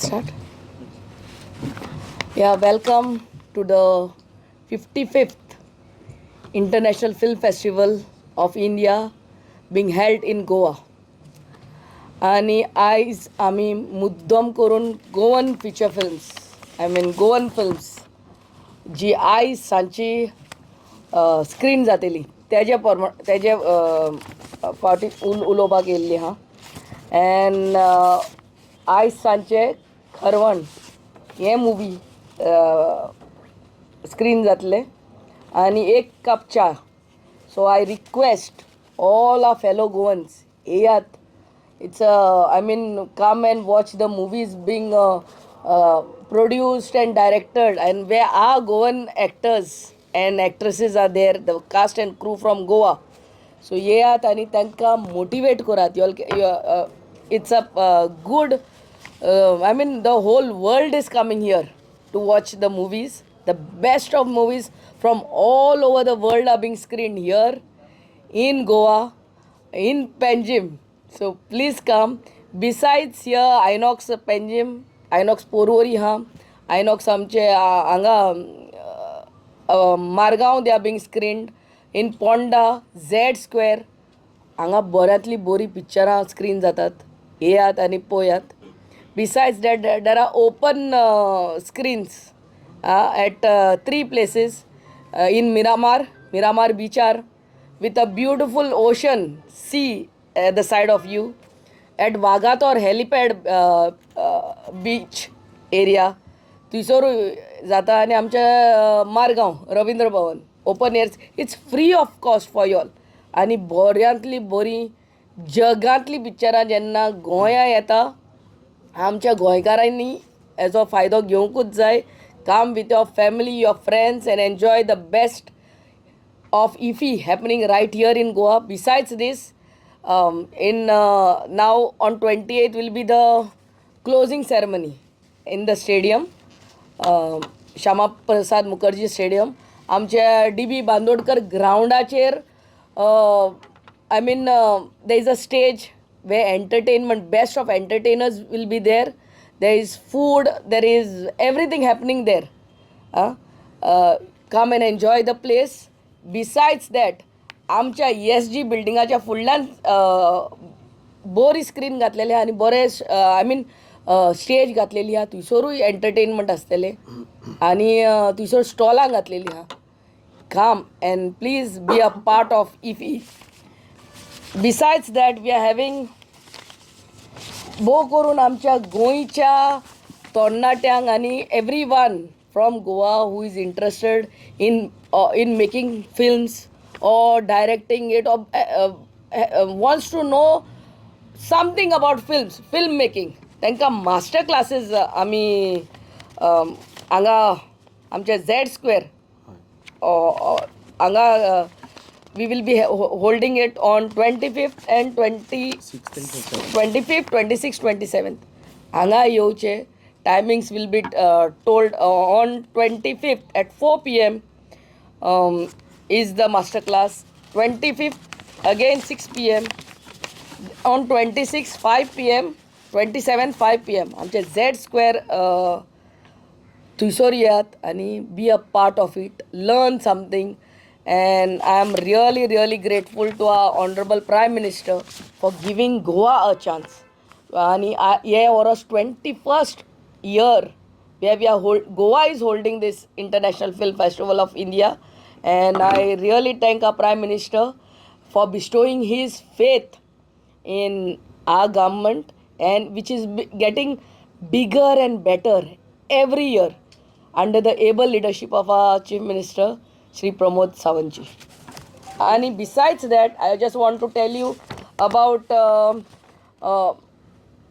Start. Yeah, welcome to the 55th International Film Festival of India being held in Goa. आणि आयज आमी मुद्दम करून Goan feature films Goan films जी आयज सांची स्क्रीन जातली तेजे फावटी उलोवपाक येयल्ली हा. एन्ड आयज सांचे खरवण हे मुवी स्क्रीन जातले आनी एक कप च्या. So I request all our fellow Goans येयात. It's come and watch the movies being produced and directed, and where our Goan actors and actresses are there, the cast and crew from Goa. So येयात आणि तांकां motivate Karat. It's a good. The whole world is coming here to watch the movies. The best of movies from all over the world are being screened here in Goa, in Panjim. So please come. Besides here, Inox Panjim, Inox Porvori ha, Inox आमचे हांगा Margao they are being screened. In Ponda, Z Square हांगा बऱ्यांतली बरी पिक्चरां screen जातात. येयात आनी पळयात. Besides that, there are open screens at 3 places in Miramar Beachar, with a beautiful ocean sea at the side of you. At Vagator helipad beach area थंयसर जाता. आनी आमच्या Margao Ravindra Bhavan open airs. It's free of cost for y'all. आनी बऱ्यांतली बरी जगांतली पिक्चरां जेन्ना गोंया येता, आमच्या गोंयकारांनी हेजो फायदो घेवंकूच जाय. Come with your family, your friends, and enjoy the best of IFFI happening right here in Goa. Besides this, now on 28th will be the closing ceremony in the stadium, Shama Prasad Mukherjee Stadium. आमच्या DB Bandodkar ग्राउंडाचेर there is a stage where entertainment, best of entertainers will be there. There is food, there is everything happening there. Come and enjoy the place. Besides that, आमच्या ESG बिल्डिंगाच्या फुडल्यान बरी screen घातलेली आहा आनी बरे stage घातलेली आहा. थंयसरूय एंटरटेनमेंट आसतलें आनी थंयसर स्टॉलां घातलेलीं आहा. Come and please be a part of IFFI. Besides that, we are having भोव करून आमच्या गोंयच्या तरणाट्यांक आनी everyone from Goa who is interested in making films or directing it, or wants to know something about film making, तांकां master classes आमी हांगा आमच्या Z Square हांगा we will be holding it on 25th and 25th, 26th, 27th. हांगा येवचे. Timings will be told. On 25th at 4 p.m. Is the master class. 25th again 6 p.m. On 26th 5 p.m. 27th 5 p.m. आमचे Z Square थंयसर येयात आनी be a part of it. Learn something. And I am really, really grateful to our Honorable Prime Minister for giving Goa a chance. आणि हे verse 21st year where Goa is holding this International Film Festival of India, and I really thank our Prime Minister for bestowing his faith in our government, and which is getting bigger and better every year under the able leadership of our Chief Minister Shri Pramod Sawantji. And besides that, I just want to tell you about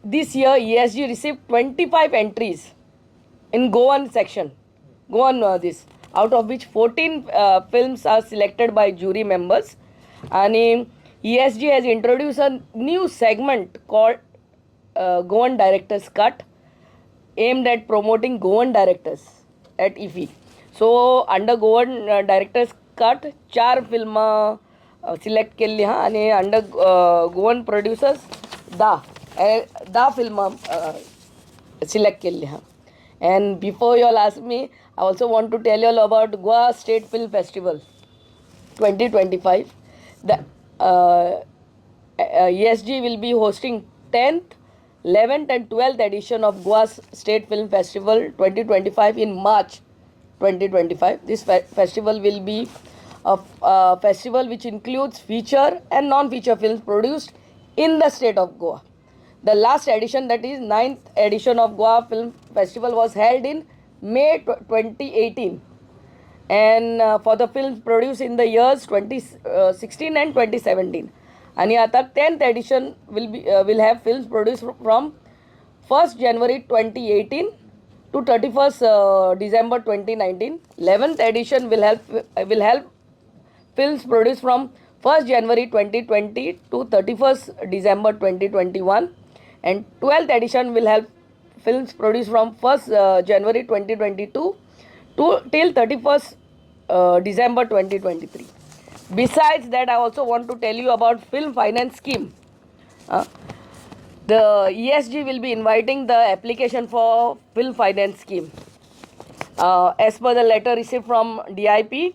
this year ESG received 25 entries in Goan section. This, out of which 14 films are selected by jury members. And ESG has introduced a new segment called Goan Directors Cut, aimed at promoting Goan directors at IFFI. So under Goan Directors Cut 4 फिल्मां select केल्ली आहा आनी under Goan producers 10 फिल्मां select केल्ली आहा. And before you all ask me, I also want to tell you all about Goa State Film Festival 2025. The ESG will be hosting 10th, 11th and 12th edition of Goa State Film Festival 2025 in March 2025. This festival will be a festival which includes feature and non-feature films produced in the state of Goa. The last edition, that is 9th edition of Goa Film Festival, was held in May 2018. And for the films produced in the years 2016 and 2017. And आता 10th edition will have films produced from 1st January 2018 to 31st December 2019. 11th edition will help films produced from 1st January 2020 to 31st December 2021. And 12th edition will help films produced from 1st January 2022 to till 31st December 2023. Besides that, I also want to tell you about Film Finance Scheme. The ESG will be inviting the application for Film Finance Scheme. As per the letter received from DIP,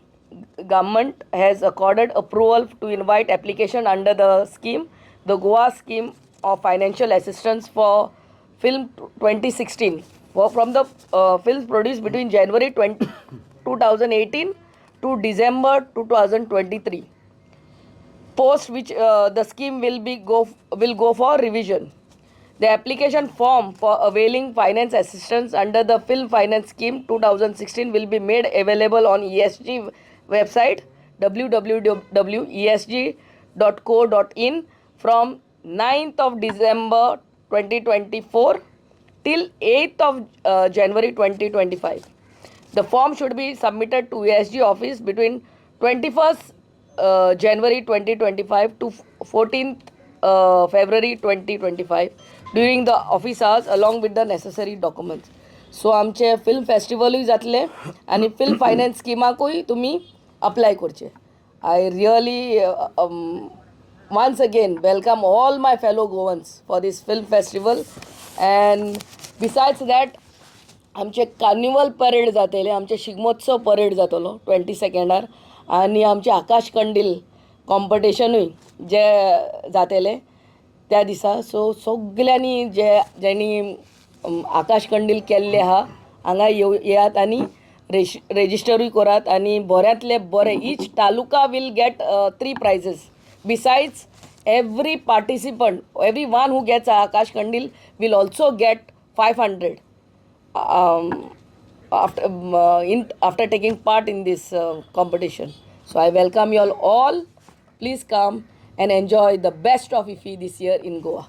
government has accorded approval to invite application under the scheme, the Goa Scheme of Financial Assistance for Film 2016, from the films produced between January 2018 to December 2023. Post which the scheme will go for revision. The application form for availing finance assistance under the Film Finance Scheme 2016 will be made available on ESG website www.esg.co.in from 9th of December 2024 till 8th of January 2025. The form should be submitted to ESG office between 21st January 2025 to 14th February 2025 during the office hours along with the necessary documents. So आमचे film फेस्टिवलूय जातले आनी film finance स्किमाकूय तुमी apply करचे. I really once again welcome all my fellow Goans for this film festival. And besides that, आमचे carnival parade जातले, आमचे Shigmotsav parade जातलो 22nd आनी आमचे आकाश कंडील कॉम्पिटिशनूय जे जातले त्या दिसा. सो सगल्यांनी जेणी आकाश कंडील केल्ले आहा हांगा येयात आनी रेजिस्टरूय करात आनी बऱ्यांतले बरे. Each taluka will get 3 prizes. Besides, every participant, everyone who gets Akash Kandil will also get 500 after taking part in this competition. So I welcome you all. Please come and enjoy the best of IFFI this year in Goa.